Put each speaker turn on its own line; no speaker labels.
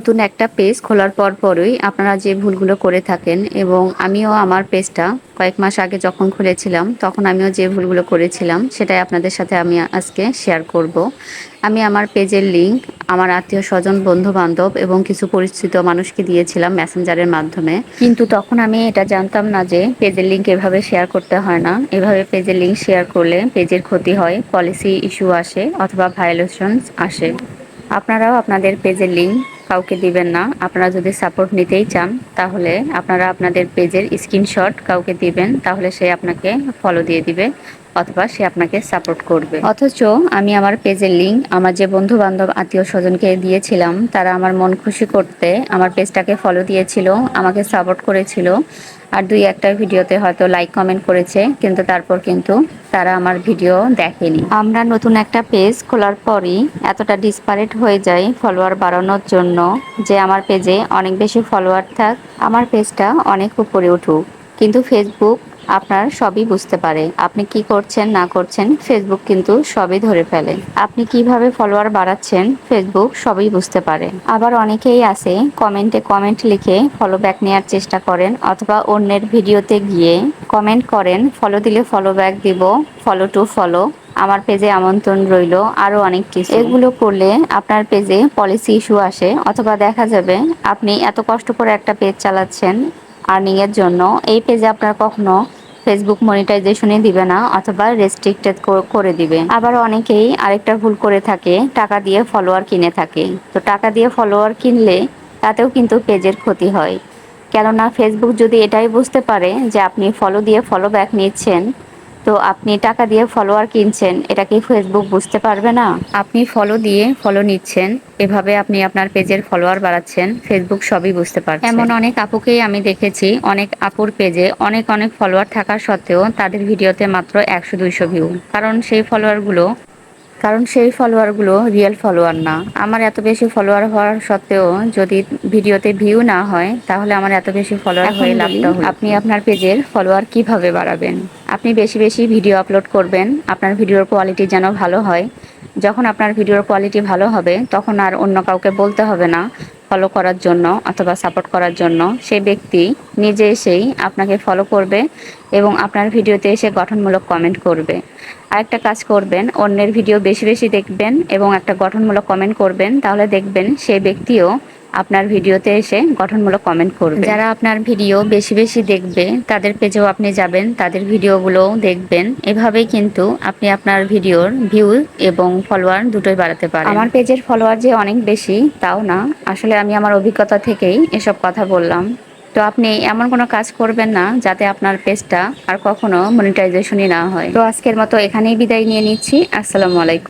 নতুন একটা পেজ খোলার পরই আপনারা যে ভুলগুলো করে থাকেন, এবং আমিও আমার পেজটা কয়েক মাস আগে যখন খুলেছিলাম তখন আমিও যে ভুলগুলো করেছিলাম সেটাই আপনাদের সাথে আমি আজকে শেয়ার করব। আমি আমার পেজের লিংক আমার আত্মীয় স্বজন, বন্ধু বান্ধব এবং কিছু পরিচিত মানুষকে দিয়েছিলাম মেসেঞ্জারের মাধ্যমে। কিন্তু তখন আমি এটা জানতাম না যে পেজের লিংক এভাবে শেয়ার করতে হয় না। এভাবে পেজের লিংক শেয়ার করলে পেজের ক্ষতি হয়, পলিসি ইস্যু আসে অথবা ভায়োলেশনস আসে। আপনারাও আপনাদের পেজের লিংক কাউকে দিবেন না। আপনারা যদি সাপোর্ট নিতেই চান তাহলে আপনারা আপনাদের পেজের স্ক্রিনশট কাউকে দিবেন, তাহলে সে আপনাকে ফলো দিয়ে দিবে অথবা সে আপনাকে সাপোর্ট করবে। অথচ আমি আমার পেজের লিংক আমার যে বন্ধু বান্ধব আত্মীয় স্বজনকে দিয়েছিলাম, তারা আমার মন খুশি করতে আমার পেজটাকে ফলো দিয়েছিল, আমাকে সাপোর্ট করেছিল, আর দুই একটা ভিডিওতে হয়তো লাইক কমেন্ট করেছে, কিন্তু তারপর কিন্তু তারা আমার ভিডিও দেখেনি। আমরা নতুন একটা পেজ খোলার পরই এতটা ডিসপারেট হয়ে যায় ফলোয়ার বাড়ানোর জন্য যে আমার পেজে অনেক বেশি ফলোয়ার থাক, আমার পেজটা অনেক উপরে উঠুক, কিন্তু ফেসবুক আপনার সবই বুঝতে পারে। আপনি কি করছেন না করছেন ফেসবুক কিন্তু সবই ধরে ফেলে। আপনি কিভাবে ফলোয়ার বাড়াচ্ছেন ফেসবুক সবই বুঝতে পারে। আবার অনেকেই আছে কমেন্টে কমেন্ট লিখে ফলো ব্যাক নেওয়ার চেষ্টা করেন, অথবা অন্যের ভিডিওতে গিয়ে কমেন্ট করেন ফলো দিলে ফলো ব্যাক দিব, ফলো টু ফলো, আমার পেজে আমন্ত্রণ রইল, আরো অনেক কিছু। এগুলো করলে আপনার পেজে পলিসি ইস্যু আসে, অথবা দেখা যাবে আপনি এত কষ্ট করে একটা পেজ চালাচ্ছেন আর্নিং এর জন্য, এই পেজে আপনার কখনো ফেসবুক মনিটাইজেশনই দিবে না অথবা রেস্ট্রিক্টেড করে দিবে। আবার অনেকেই আরেকটা ভুল করে থাকে, টাকা দিয়ে ফলোয়ার কিনে থাকে। তো টাকা দিয়ে ফলোয়ার কিনলে তাতেও কিন্তু পেজের ক্ষতি হয়। কেননা ফেসবুক যদি এটাই বুঝতে পারে যে আপনি ফলো দিয়ে ফলো ব্যাক নিচ্ছেন, তো আপনি টাকা দিয়ে ফলোয়ার কিনছেন, এটা কি ফেসবুক বুঝতে পারবে না? আপনি ফলো দিয়ে ফলো নিচ্ছেন, এভাবে আপনি আপনার পেজের ফলোয়ার বাড়াচ্ছেন, ফেসবুক সবই বুঝতে পারছে। এমন অনেক আপুকেই আমি দেখেছি, অনেক আপুর পেজে অনেক অনেক ফলোয়ার থাকা সত্ত্বেও তাদের ভিডিওতে মাত্র 100-200 ভিউ। কারণ সেই ফলোয়ারগুলো রিয়েল ফলোয়ার না। আমার এত বেশি ফলোয়ার হওয়ার সত্ত্বেও যদি ভিডিওতে ভিউ না হয়, তাহলে আমার এত বেশি ফলোয়ার হয়ে লাভটা হলো। আপনি আপনার পেজের ফলোয়ার কিভাবে বাড়াবেন? আপনি বেশি বেশি ভিডিও আপলোড করবেন, আপনার ভিডিওর কোয়ালিটি যেন ভালো হয়। যখন আপনার ভিডিওর কোয়ালিটি ভালো হবে, তখন আর অন্য কাউকে বলতে হবে না ফলো করার জন্য অথবা সাপোর্ট করার জন্য। সেই ব্যক্তি নিজে এসেই আপনাকে ফলো করবে এবং আপনার ভিডিওতে এসে গঠনমূলক কমেন্ট করবে। আরেকটা কাজ করবেন, অন্যের ভিডিও বেশি বেশি দেখবেন এবং একটা গঠনমূলক কমেন্ট করবেন, তাহলে দেখবেন সেই ব্যক্তিও আপনার ভিডিওতে এসে গঠনমূলক কমেন্ট করবে। যারা আপনার ভিডিও বেশি বেশি দেখবে তাদের পেজেও আপনি যাবেন, তাদের ভিডিওগুলোও দেখবেন। এভাবেই কিন্তু আপনি আপনার ভিডিওর ভিউ এবং ফলোয়ার দুটোই বাড়াতে পারেন। আমার পেজের ফলোয়ার যে অনেক বেশি তাও না, আসলে আমি আমার অভিজ্ঞতা থেকেই এসব কথা বললাম। তো আপনি এমন কোনো কাজ করবেন না যাতে আপনার পেজটা আর কখনো মনিটাইজেশনই না হয়। তো আজকের মতো এখানেই বিদায় নিয়ে নিচ্ছি। আসসালামু আলাইকুম।